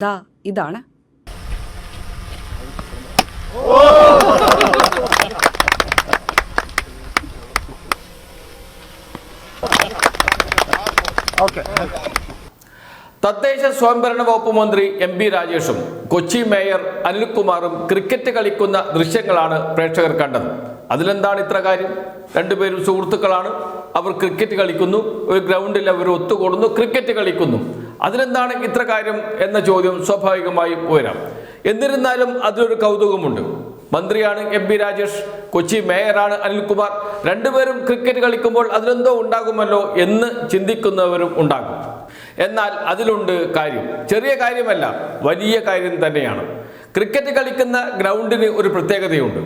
ഇതാണ്. തദ്ദേശ സ്വയംഭരണ വകുപ്പ് മന്ത്രി എം.ബി. രാജേഷും കൊച്ചി മേയർ അനിൽകുമാറും ക്രിക്കറ്റ് കളിക്കുന്ന ദൃശ്യങ്ങളാണ് പ്രേക്ഷകർ കണ്ടത്. അതിലെന്താണ് ഇത്ര കാര്യം? രണ്ടുപേരും സുഹൃത്തുക്കളാണ്. അവർ ക്രിക്കറ്റ് കളിക്കുന്നു, ഒരു ഗ്രൗണ്ടിൽ അവർ ഒത്തുകൂടുന്നു, ക്രിക്കറ്റ് കളിക്കുന്നു. അതിലെന്താണ് ഇത്ര കാര്യം എന്ന ചോദ്യം സ്വാഭാവികമായും ഉയരാം. എന്നിരുന്നാലും അതിലൊരു കൗതുകമുണ്ട്. മന്ത്രിയാണ് എം.ബി. രാജേഷ്, കൊച്ചി മേയറാണ് അനിൽകുമാർ. രണ്ടുപേരും ക്രിക്കറ്റ് കളിക്കുമ്പോൾ അതിലെന്തോ ഉണ്ടാകുമല്ലോ എന്ന് ചിന്തിക്കുന്നവരും ഉണ്ടാകും. എന്നാൽ അതിലുണ്ട് കാര്യം. ചെറിയ കാര്യമല്ല, വലിയ കാര്യം തന്നെയാണ്. ക്രിക്കറ്റ് കളിക്കുന്ന ഗ്രൗണ്ടിന് ഒരു പ്രത്യേകതയുണ്ട്.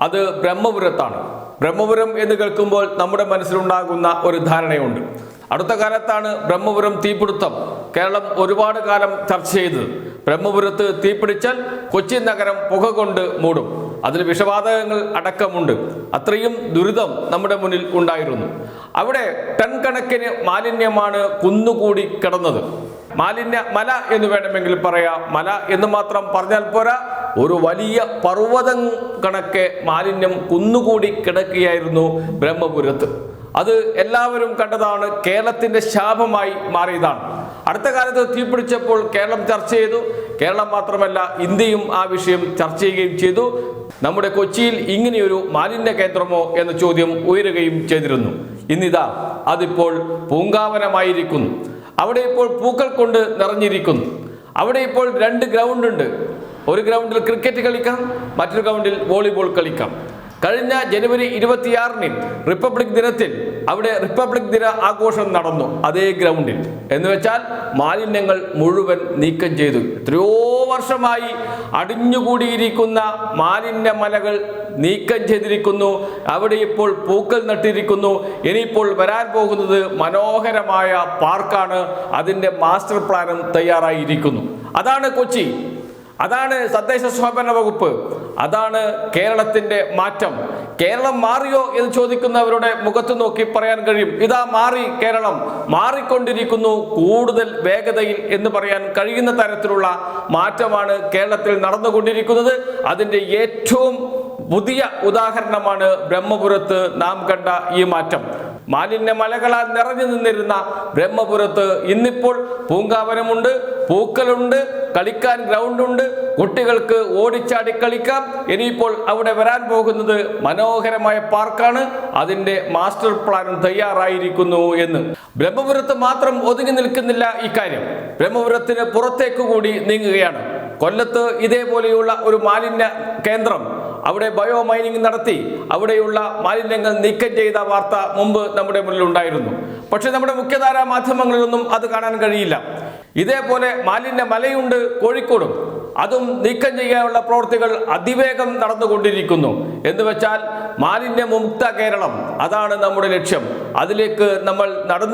അത് ബ്രഹ്മപുരത്താണ്. ബ്രഹ്മപുരം എന്ന് കേൾക്കുമ്പോൾ നമ്മുടെ മനസ്സിലുണ്ടാകുന്ന ഒരു ധാരണയുണ്ട്. അടുത്ത കാലത്താണ് ബ്രഹ്മപുരം തീപിടുത്തം കേരളം ഒരുപാട് കാലം ചർച്ച ചെയ്തത്. ബ്രഹ്മപുരത്ത് തീപിടിച്ചാൽ കൊച്ചി നഗരം പുക കൊണ്ട് മൂടും. അതിൽ വിഷവാതകങ്ങൾ അടക്കമുണ്ട്. അത്രയും ദുരിതം നമ്മുടെ മുന്നിൽ ഉണ്ടായിരുന്നു. അവിടെ ടൺ കണക്കിന് മാലിന്യമാണ് കുന്നുകൂടി കിടന്നത്. മാലിന്യ മല എന്ന് വേണമെങ്കിൽ പറയാം. മല എന്ന് മാത്രം പറഞ്ഞാൽ പോരാ, ഒരു വലിയ പർവ്വതം കണക്കെ മാലിന്യം കുന്നുകൂടി കിടക്കുകയായിരുന്നു ബ്രഹ്മപുരത്ത്. അത് എല്ലാവരും കണ്ടതാണ്. കേരളത്തിന്റെ ശാപമായി മാറിയതാണ്. അടുത്ത കാലത്ത് തീപിടിച്ചപ്പോൾ കേരളം ചർച്ച ചെയ്തു. കേരളം മാത്രമല്ല, ഇന്ത്യയും ആ വിഷയം ചർച്ച ചെയ്യുകയും ചെയ്തു. നമ്മുടെ കൊച്ചിയിൽ ഇങ്ങനെയൊരു മാലിന്യ കേന്ദ്രമോ എന്ന ചോദ്യം ഉയരുകയും ചെയ്തിരുന്നു. ഇന്നിതാ അതിപ്പോൾ പൂങ്കാവനമായിരിക്കുന്നു. അവിടെ ഇപ്പോൾ പൂക്കൾ കൊണ്ട് നിറഞ്ഞിരിക്കുന്നു. അവിടെ ഇപ്പോൾ 2 ഗ്രൗണ്ട് ഉണ്ട്. ഒരു ഗ്രൗണ്ടിൽ ക്രിക്കറ്റ് കളിക്കാം, മറ്റൊരു ഗ്രൗണ്ടിൽ വോളിബോൾ കളിക്കാം. കഴിഞ്ഞ ജനുവരി 26-ന് റിപ്പബ്ലിക് ദിനത്തിൽ അവിടെ റിപ്പബ്ലിക് ദിന ആഘോഷം നടന്നു അതേ ഗ്രൗണ്ടിൽ. എന്ന് വെച്ചാൽ മാലിന്യങ്ങൾ മുഴുവൻ നീക്കം ചെയ്തു. എത്രയോ വർഷമായി അടിഞ്ഞുകൂടിയിരിക്കുന്ന മാലിന്യ മലകൾ നീക്കം ചെയ്തിരിക്കുന്നു. അവിടെ ഇപ്പോൾ പൂക്കൾ നട്ടിരിക്കുന്നു. ഇനിയിപ്പോൾ വരാൻ പോകുന്നത് മനോഹരമായ പാർക്കാണ്. അതിൻ്റെ മാസ്റ്റർ പ്ലാനും തയ്യാറായിരിക്കുന്നു. അതാണ് കൊച്ചി, അതാണ് തദ്ദേശ സ്വയംഭരണ വകുപ്പ്, അതാണ് കേരളത്തിന്റെ മാറ്റം. കേരളം മാറിയോ എന്ന് ചോദിക്കുന്നവരുടെ മുഖത്ത് നോക്കി പറയാൻ കഴിയും, ഇതാ മാറി, കേരളം മാറിക്കൊണ്ടിരിക്കുന്നു കൂടുതൽ വേഗതയിൽ എന്ന് പറയാൻ കഴിയുന്ന തരത്തിലുള്ള മാറ്റമാണ് കേരളത്തിൽ നടന്നുകൊണ്ടിരിക്കുന്നത്. അതിൻ്റെ ഏറ്റവും പുതിയ ഉദാഹരണമാണ് ബ്രഹ്മപുരത്ത് നാം കണ്ട ഈ മാറ്റം. മാലിന്യ മലകളാൽ നിറഞ്ഞു നിന്നിരുന്ന ബ്രഹ്മപുരത്ത് ഇന്നിപ്പോൾ പൂങ്കാവനമുണ്ട്, പൂക്കളുണ്ട്, കളിക്കാൻ ഗ്രൗണ്ടുണ്ട്, കുട്ടികൾക്ക് ഓടിച്ചാടി കളിക്കാം. ഇനിയിപ്പോൾ അവിടെ വരാൻ പോകുന്നത് മനോഹരമായ പാർക്കാണ്. അതിൻ്റെ മാസ്റ്റർ പ്ലാനും തയ്യാറായിരിക്കുന്നു എന്ന്. ബ്രഹ്മപുരത്ത് മാത്രം ഒതുങ്ങി നിൽക്കുന്നില്ല ഈ കാര്യം. ബ്രഹ്മപുരത്തിന് പുറത്തേക്ക് കൂടി നീങ്ങുകയാണ്. കൊല്ലത്ത് ഇതേപോലെയുള്ള ഒരു മാലിന്യ കേന്ദ്രം, അവിടെ ബയോ മൈനിങ് നടത്തി അവിടെയുള്ള മാലിന്യങ്ങൾ നീക്കം ചെയ്ത വാർത്ത മുമ്പ് നമ്മുടെ മുന്നിൽ ഉണ്ടായിരുന്നു. പക്ഷെ നമ്മുടെ മുഖ്യധാരാ മാധ്യമങ്ങളിലൊന്നും അത് കാണാൻ കഴിയില്ല. ഇതേപോലെ മാലിന്യ മലയുണ്ട് കോഴിക്കോടും. അതും നീക്കം ചെയ്യാനുള്ള പ്രവൃത്തികൾ അതിവേഗം നടന്നുകൊണ്ടിരിക്കുന്നു. എന്ന് വെച്ചാൽ മാലിന്യമുക്ത കേരളം, അതാണ് നമ്മുടെ ലക്ഷ്യം. അതിലേക്ക് നമ്മൾ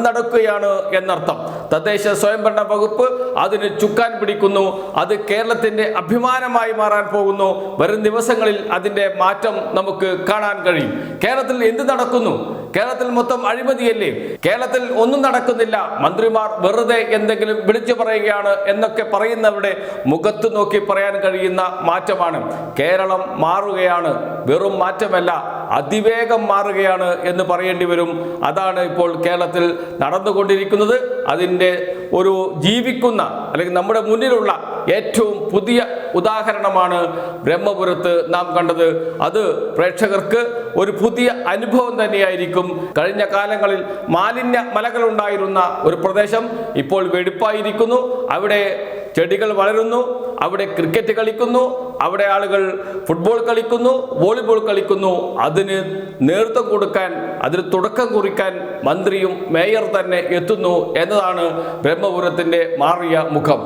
നടക്കുകയാണ് എന്നർത്ഥം. തദ്ദേശ സ്വയംഭരണ വകുപ്പ് അതിന് ചുക്കാൻ പിടിക്കുന്നു. അത് കേരളത്തിന്റെ അഭിമാനമായി മാറാൻ പോകുന്നു. വരും ദിവസങ്ങളിൽ അതിന്റെ മാറ്റം നമുക്ക് കാണാൻ കഴിയും. കേരളത്തിൽ എന്ത് നടക്കുന്നു? കേരളത്തിൽ മൊത്തം അഴിമതിയല്ലേ? കേരളത്തിൽ ഒന്നും നടക്കുന്നില്ല, മന്ത്രിമാർ വെറുതെ എന്തെങ്കിലും വിളിച്ചു പറയുകയാണ് എന്നൊക്കെ പറയുന്നവരുടെ മുഖത്ത് നോക്കി പറയാൻ കഴിയുന്ന മാറ്റമാണ്. കേരളം മാറുകയാണ്, വെറും മാറ്റമല്ല, അതിവേഗം മാറുകയാണ് എന്ന് പറയേണ്ടി വരും. അതാണ് ഇപ്പോൾ കേരളത്തിൽ നടന്നുകൊണ്ടിരിക്കുന്നത്. അതിൻ്റെ ഒരു ജീവിക്കുന്ന അല്ലെങ്കിൽ നമ്മുടെ മുന്നിലുള്ള ഏറ്റവും പുതിയ ഉദാഹരണമാണ് ബ്രഹ്മപുരത്ത് നാം കണ്ടത്. അത് പ്രേക്ഷകർക്ക് ഒരു പുതിയ അനുഭവം തന്നെയായിരിക്കും. കഴിഞ്ഞ കാലങ്ങളിൽ മാലിന്യ മലകളുണ്ടായിരുന്ന ഒരു പ്രദേശം ഇപ്പോൾ വെടിപ്പായിരിക്കുന്നു. അവിടെ ചെടികൾ വളരുന്നു, അവിടെ ക്രിക്കറ്റ് കളിക്കുന്നു, അവിടെ ആളുകൾ ഫുട്ബോൾ കളിക്കുന്നു, വോളിബോൾ കളിക്കുന്നു. അതിന് നേതൃത്വം കൊടുക്കാൻ, അതിന് തുടക്കം കുറിക്കാൻ മന്ത്രിയും മേയർ തന്നെ എത്തുന്നു എന്നതാണ് ബ്രഹ്മപുരത്തിൻ്റെ മാറിയ മുഖം.